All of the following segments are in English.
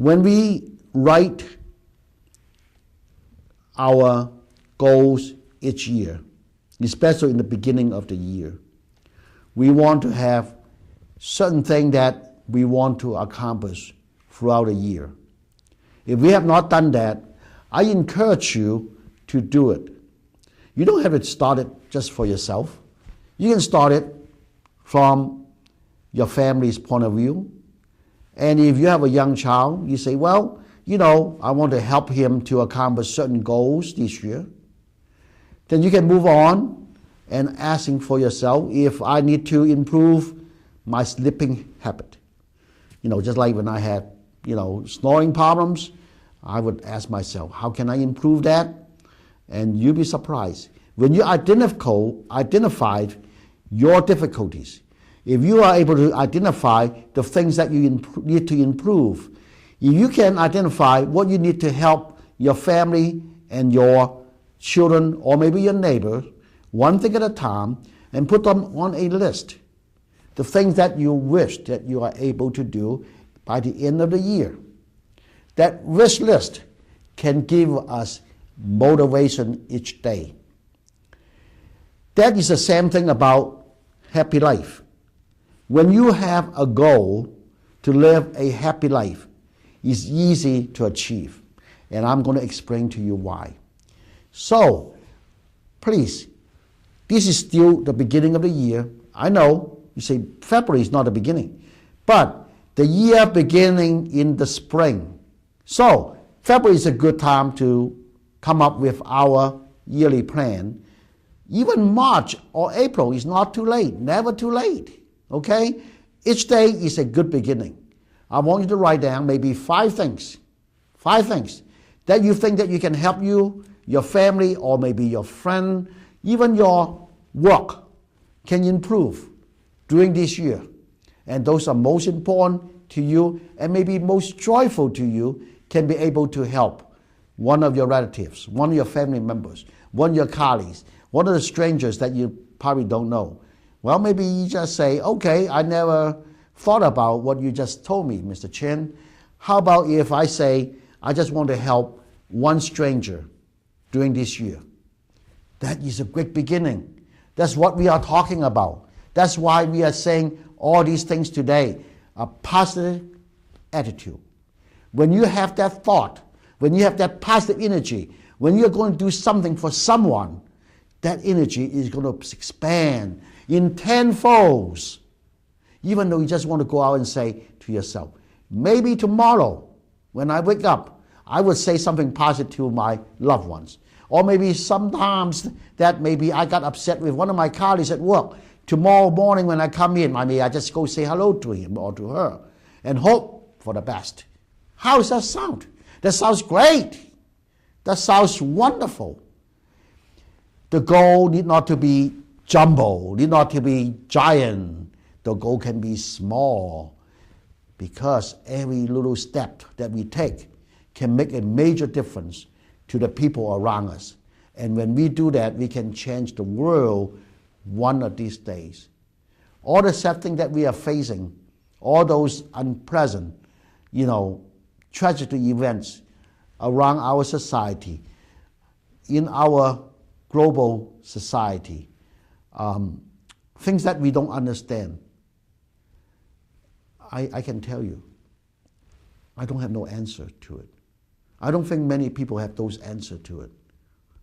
When we write our goals each year, especially in the beginning of the year, we want to have certain things that we want to accomplish throughout the year. If we have not done that, I encourage you to do it. You don't have to start it just for yourself. You can start it from your family's point of view. And if you have a young child, you say, well, I want to help him to accomplish certain goals this year. Then you can move on and asking for yourself if I need to improve my sleeping habit. Just like when I had, snoring problems, I would ask myself, how can I improve that? And you'll be surprised. When you identified your difficulties, if you are able to identify the things that you need to improve, if you can identify what you need to help your family and your children or maybe your neighbor, one thing at a time, and put them on a list, the things that you wish that you are able to do by the end of the year. That wish list can give us motivation each day. That is the same thing about happy life. When you have a goal to live a happy life, it's easy to achieve. And I'm going to explain to you why. So, please, this is still the beginning of the year. I know, you say February is not the beginning, but the year beginning in the spring. So, February is a good time to come up with our yearly plan. Even March or April is not too late, never too late. Okay? Each day is a good beginning. I want you to write down maybe 5 things that you think that you can help you, your family, or maybe your friend, even your work can improve during this year. And those are most important to you and maybe most joyful to you, can be able to help one of your relatives, one of your family members, one of your colleagues, one of the strangers that you probably don't know. Well, maybe you just say, okay, I never thought about what you just told me, Mr. Chen. How about if I say, I just want to help one stranger during this year? That is a great beginning. That's what we are talking about. That's why we are saying all these things today. A positive attitude. When you have that thought, when you have that positive energy, when you're going to do something for someone, that energy is going to expand in tenfolds. Even though you just want to go out and say to yourself, maybe tomorrow when I wake up, I would say something positive to my loved ones. Or maybe sometimes that maybe I got upset with one of my colleagues at work. Tomorrow morning when I come in, I just go say hello to him or to her and hope for the best. How does that sound? That sounds great. That sounds wonderful. The goal need not to be jumbo, need not to be giant. The goal can be small, because every little step that we take can make a major difference to the people around us. And when we do that, we can change the world one of these days. All the sad things that we are facing, all those unpleasant, tragedy events around our society, in our global society, things that we don't understand, I can tell you, I don't have no answer to it. I don't think many people have those answers to it.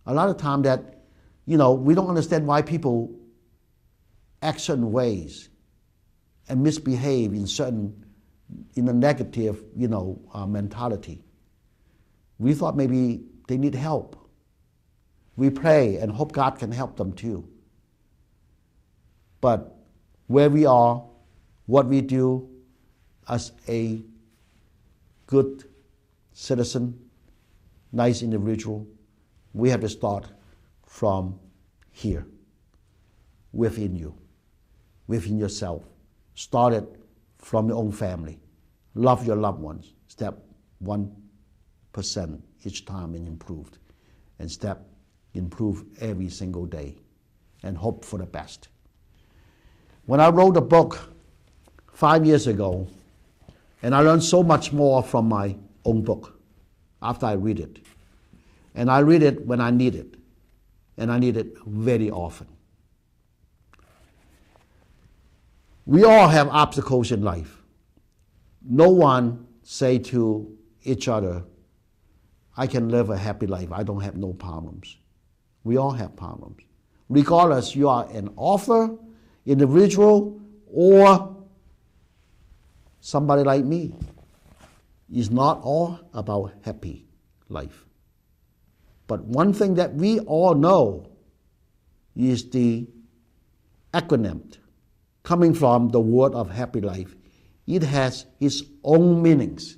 A lot of time that, we don't understand why people act certain ways and misbehave in a negative, mentality. We thought maybe they need help. We pray and hope God can help them too. But where we are, what we do as a good citizen, nice individual, we have to start from here, within you, within yourself. Start it from your own family. Love your loved ones. Step 1% each time and improved. And improve every single day. And hope for the best. When I wrote a book 5 years ago, and I learned so much more from my own book after I read it. And I read it when I need it. And I need it very often. We all have obstacles in life. No one say to each other, I can live a happy life. I don't have no problems. We all have problems. Regardless, you are an author, individual, or somebody like me. It's not all about happy life. But one thing that we all know is the acronym coming from the word of happy life. It has its own meanings.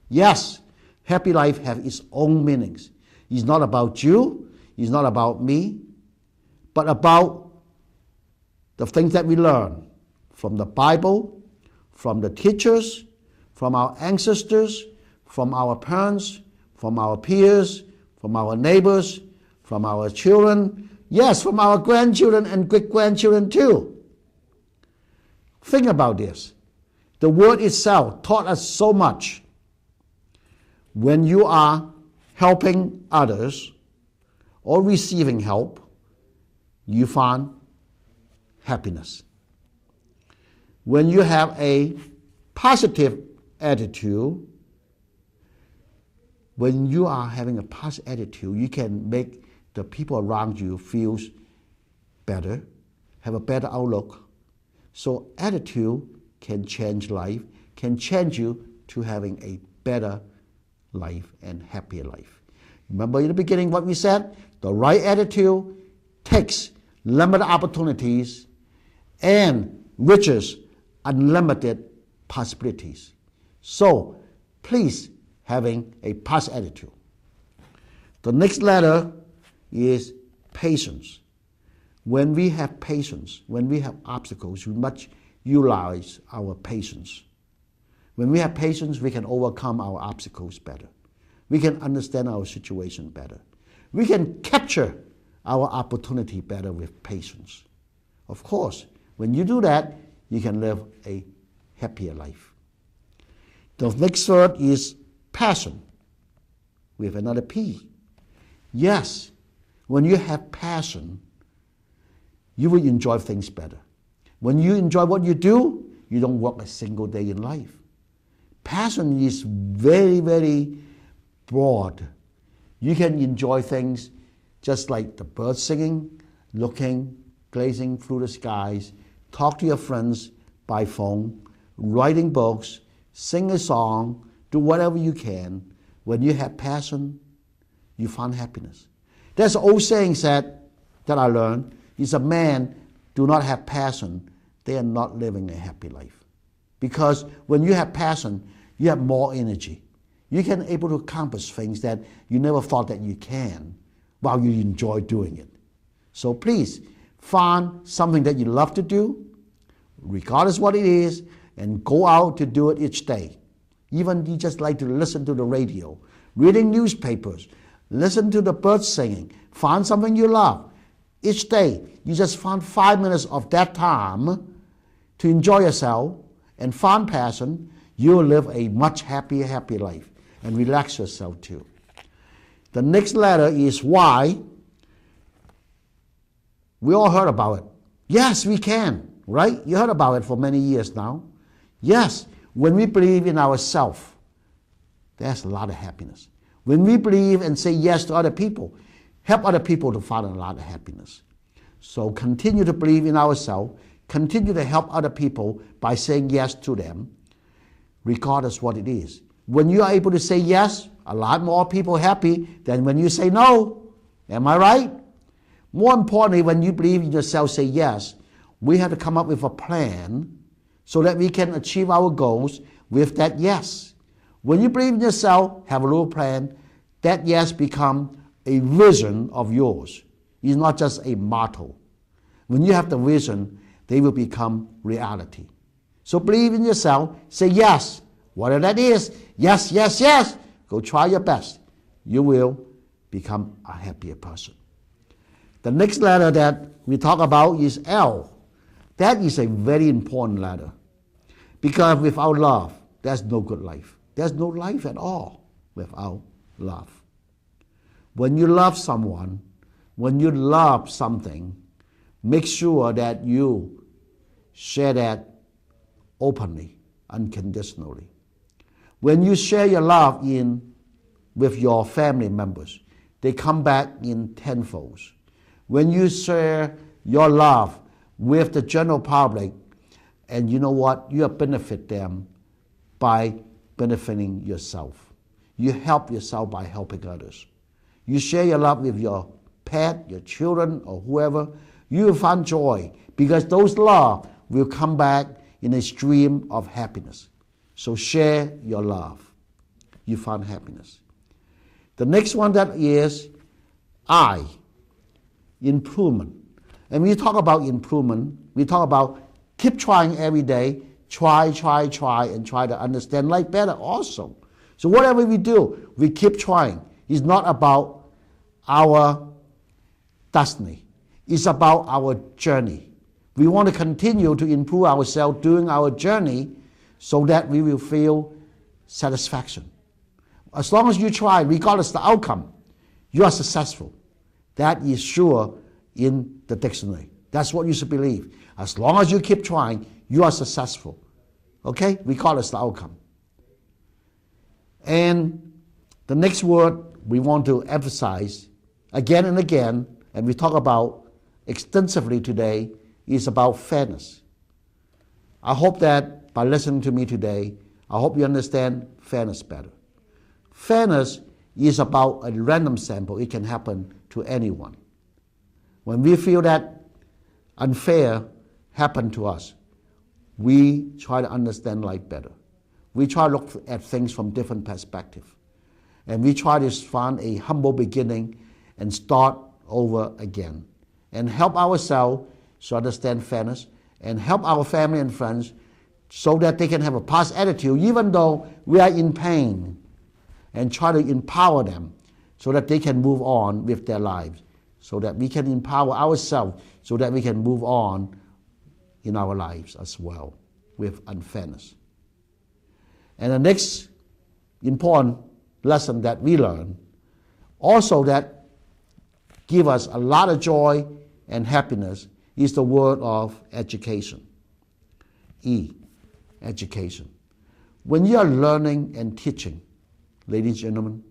Yes, happy life has its own meanings. It's not about you, it's not about me, but about the things that we learn from the Bible, from the teachers, from our ancestors, from our parents, from our peers, from our neighbors, from our children, yes, from our grandchildren and great-grandchildren too. Think about this. The word itself taught us so much. When you are helping others or receiving help, you find happiness. When you have a positive attitude, when you are having a positive attitude, you can make the people around you feel better, have a better outlook. So attitude can change life, can change you to having a better life and happier life. Remember in the beginning what we said? The right attitude takes limited opportunities and riches unlimited possibilities. So please having a positive attitude. The next letter is patience. When we have patience, when we have obstacles, we must utilize our patience. When we have patience, we can overcome our obstacles better. We can understand our situation better. We can capture our opportunity better with patience. Of course, when you do that, you can live a happier life. The next word is passion, with another P. Yes, when you have passion, you will enjoy things better. When you enjoy what you do, you don't work a single day in life. Passion is very, very broad. You can enjoy things just like the birds singing, looking, gazing through the skies, talk to your friends by phone, writing books, sing a song, do whatever you can. When you have passion, you find happiness. There's an old saying said that I learned, is a man do not have passion, they are not living a happy life. Because when you have passion, you have more energy. You can able to accomplish things that you never thought that you can while you enjoy doing it. So please, find something that you love to do, regardless what it is, and go out to do it each day. Even you just like to listen to the radio, reading newspapers, listen to the birds singing, find something you love. Each day, you just find 5 minutes of that time to enjoy yourself and find passion. You'll live a much happier life and relax yourself too. The next letter is Y. We all heard about it. Yes, we can, right? You heard about it for many years now. Yes, when we believe in ourselves, there's a lot of happiness. When we believe and say yes to other people, help other people to find a lot of happiness. So continue to believe in ourselves, continue to help other people by saying yes to them, regardless what it is. When you are able to say yes, a lot more people happy than when you say no. Am I right? More importantly, when you believe in yourself, say yes, we have to come up with a plan so that we can achieve our goals with that yes. When you believe in yourself, have a little plan, that yes become a vision of yours. It's not just a motto. When you have the vision, they will become reality. So believe in yourself, say yes, whatever that is, yes, yes, yes. Go try your best. You will become a happier person. The next letter that we talk about is L. That is a very important letter. Because without love, there's no good life. There's no life at all without love. When you love someone, when you love something, make sure that you share that openly, unconditionally. When you share your love with your family members, they come back in tenfold. When you share your love with the general public, and you know what? You benefit them by benefiting yourself. You help yourself by helping others. You share your love with your pet, your children, or whoever, you will find joy because those love will come back in a stream of happiness. So share your love. You find happiness. The next one that is I, improvement. And we talk about improvement, we talk about keep trying every day, try, and try to understand life better also. So whatever we do, we keep trying. It's not about our destiny. It's about our journey. We want to continue to improve ourselves during our journey so that we will feel satisfaction. As long as you try, regardless of the outcome, you are successful. That is sure in the dictionary. That's what you should believe. As long as you keep trying, you are successful. Okay? Regardless of the outcome. And the next word we want to emphasize again and again, and we talk about extensively today, is about fairness. I hope that by listening to me today, I hope you understand fairness better. Fairness is about a random sample. It can happen to anyone. When we feel that unfair happened to us, we try to understand life better. We try to look at things from different perspectives. And we try to find a humble beginning and start over again. And help ourselves to understand fairness and help our family and friends so that they can have a positive attitude even though we are in pain, and try to empower them so that they can move on with their lives, so that we can empower ourselves so that we can move on in our lives as well with unfairness. And the next important lesson that we learn, also that give us a lot of joy and happiness, is the word of education. E, education. When you are learning and teaching, ladies and gentlemen,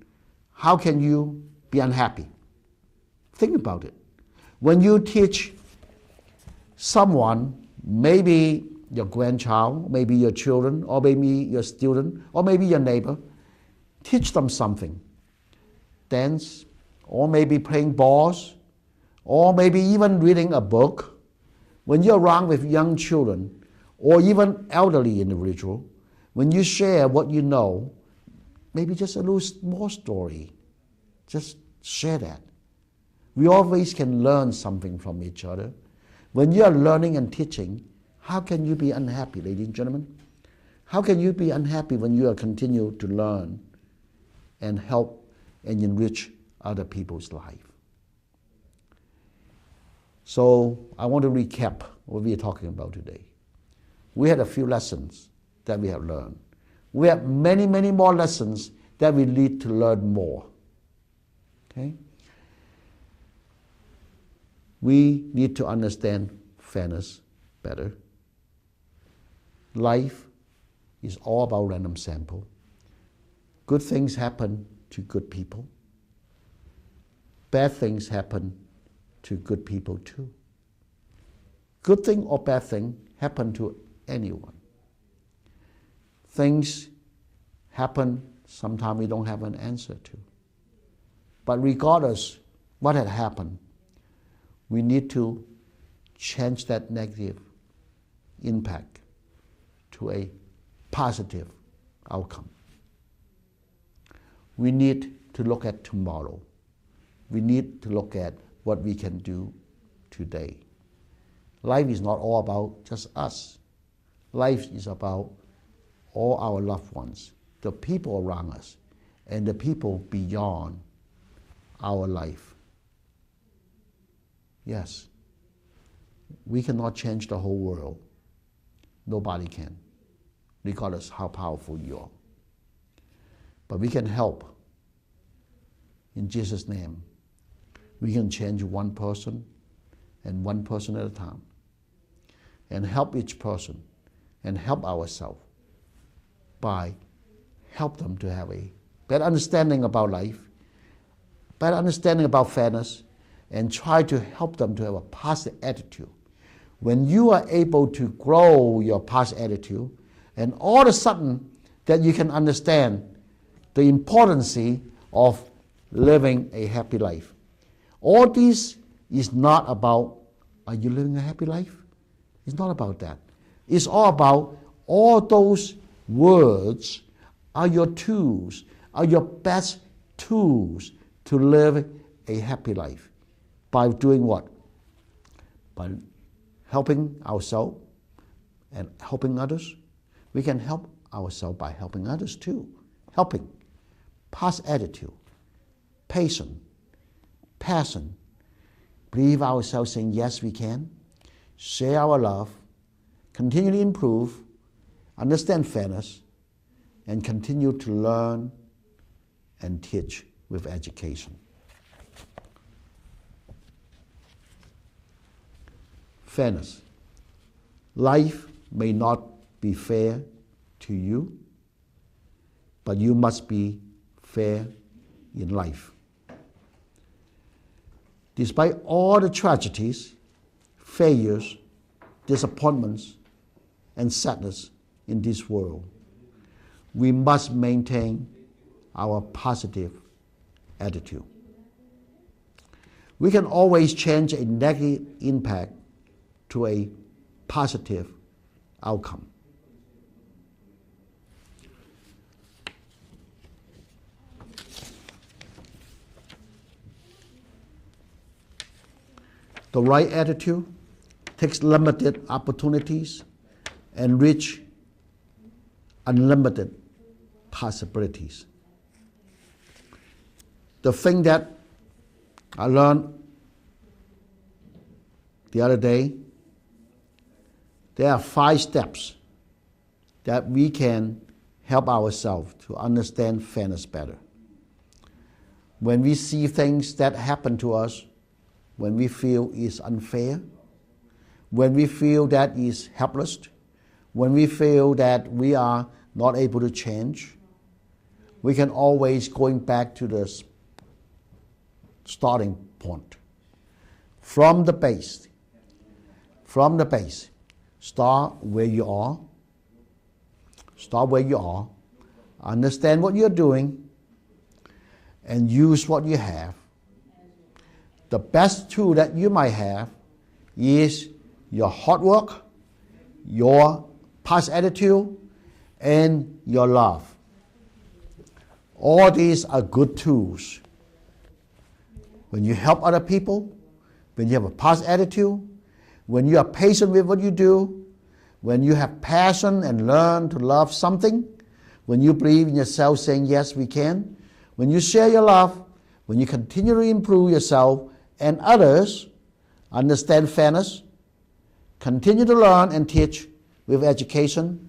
how can you be unhappy? Think about it. When you teach someone, maybe your grandchild, maybe your children, or maybe your student, or maybe your neighbor, teach them something. Dance, or maybe playing balls, or maybe even reading a book. When you're around with young children, or even elderly individual, when you share what you know, maybe just a little small story, just share that. We always can learn something from each other. When you are learning and teaching, how can you be unhappy, ladies and gentlemen? How can you be unhappy when you are continue to learn and help and enrich other people's life? So I want to recap what we are talking about today. We had a few lessons that we have learned. We have many, many more lessons that we need to learn more. Okay? We need to understand fairness better. Life is all about random sample. Good things happen to good people. Bad things happen to good people too. Good thing or bad thing happen to anyone. Things happen sometimes we don't have an answer to. But regardless what had happened, we need to change that negative impact to a positive outcome. We need to look at tomorrow. We need to look at what we can do today. Life is not all about just us. Life is about all our loved ones, the people around us, and the people beyond our life. Yes, we cannot change the whole world. Nobody can, regardless how powerful you are. But we can help. In Jesus' name, we can change one person and one person at a time, and help each person and help ourselves by help them to have a better understanding about life, better understanding about fairness, and try to help them to have a positive attitude. When you are able to grow your positive attitude, and all of a sudden that you can understand the importance of living a happy life. All this is not about, are you living a happy life? It's not about that. It's all about all those words are your tools, are your best tools to live a happy life. By doing what? By helping ourselves and helping others. We can help ourselves by helping others too. Helping, positive attitude, patience, passion, believe ourselves saying yes we can, share our love, continually improve, understand fairness, and continue to learn and teach with education. Fairness. Life may not be fair to you, but you must be fair in life. Despite all the tragedies, failures, disappointments, and sadness in this world, we must maintain our positive attitude. We can always change a negative impact to a positive outcome. The right attitude takes limited opportunities and reach unlimited possibilities. The thing that I learned the other day, there are 5 steps that we can help ourselves to understand fairness better. When we see things that happen to us, when we feel is unfair, when we feel that is helpless, when we feel that we are not able to change, we can always going back to the starting point. From the base, start where you are, understand what you're doing, and use what you have. The best tool that you might have is your hard work, your past attitude, and your love. All these are good tools. When you help other people, when you have a past attitude, when you are patient with what you do, when you have passion and learn to love something, when you believe in yourself saying yes we can, when you share your love, when you continue to improve yourself and others, understand fairness, continue to learn and teach with education,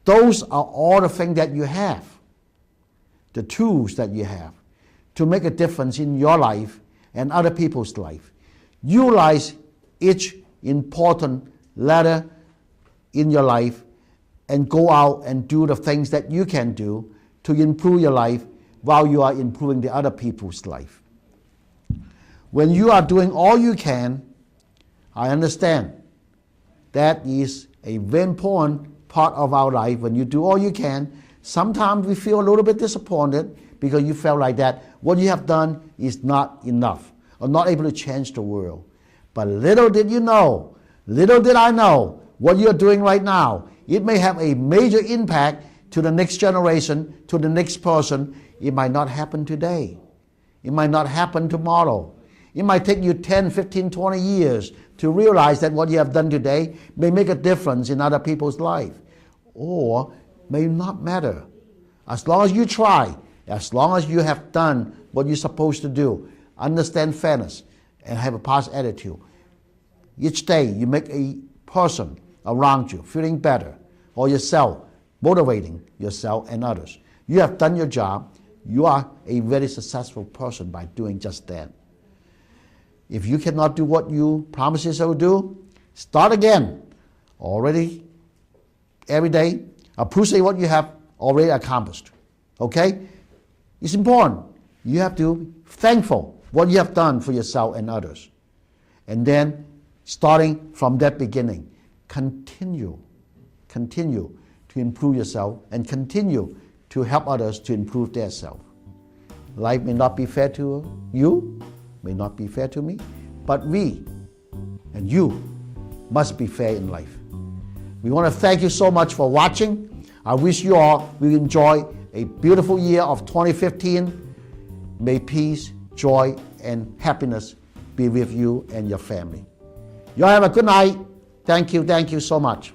those are all the things that you have, the tools that you have to make a difference in your life and other people's life. Utilize each important letter in your life and go out and do the things that you can do to improve your life while you are improving the other people's life. When you are doing all you can, I understand that is a very important part of our life. When you do all you can, sometimes we feel a little bit disappointed because you felt like that what you have done is not enough or not able to change the world. But little did you know, little did I know, what you're doing right now, it may have a major impact to the next generation, to the next person. It might not happen today. It might not happen tomorrow. It might take you 10, 15, 20 years to realize that what you have done today may make a difference in other people's life, or may not matter. As long as you try, as long as you have done what you're supposed to do, understand fairness, and have a positive attitude, each day you make a person around you feeling better, or yourself, motivating yourself and others. You have done your job. You are a very successful person by doing just that. If you cannot do what you promised yourself to do, start again. Already, every day, appreciate what you have already accomplished. Okay? It's important. You have to be thankful what you have done for yourself and others. And then, starting from that beginning, continue to improve yourself and continue to help others to improve their self. Life may not be fair to you, may not be fair to me, but we and you must be fair in life. We want to thank you so much for watching. I wish you all will enjoy a beautiful year of 2015. May peace, joy, and happiness be with you and your family. You all have a good night. Thank you so much.